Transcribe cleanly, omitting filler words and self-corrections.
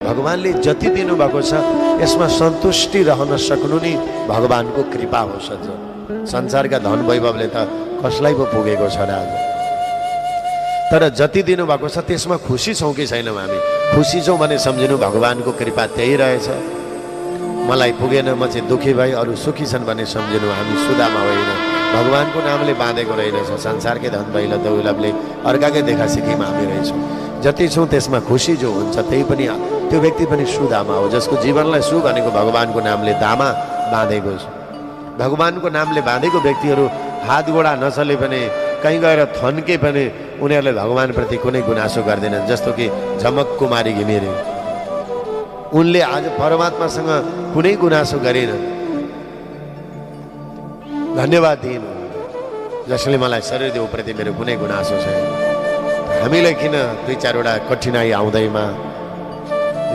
भगवानले जति दिनुभएको छ यसमा सन्तुष्टि रहन सक्नु नि भगवानको कृपा हो सज्जन। संसारका धन वैभवले त कसलाई पो पुगेको छ र आज। तर जति दिनुभएको छ त्यसमा खुसी छौँ कि छैनौँ हामी? खुसी छौँ भने सम्झिनु भगवानको कृपा त्यही रहेछ। मलाई पुगेन म चाहिँ दुखी भए, अरू सुखी छन् भने सम्झिनु हामी सुदामा होइन, भगवानको नामले बाँधेको रहेछ। संसारकै धन दैलो दौलतले अर्काकै देखा सिखीमा हामी रहेछौँ। जति छौँ त्यसमा खुसी जो हुन्छ त्यही पनि त्यो व्यक्ति पनि सुदामा हो, जसको जीवनलाई सु भनेको भगवानको नामले दामा बाँधेको छ। भगवानको नामले बाँधेको व्यक्तिहरू हात गोडा नचले पनि कहीँ गएर थन्के पनि उनीहरूले भगवानप्रति कुनै गुनासो गर्दैनन्। जस्तो कि झमक कुमारी घिमिरे, उनले आज परमात्मासँग कुनै गुनासो गरेनन्, धन्यवाद दिइन् जसले मलाई शरीर देवप्रति मेरो कुनै गुनासो छैन। हामीलाई किन दुई चारवटा कठिनाइ आउँदैमा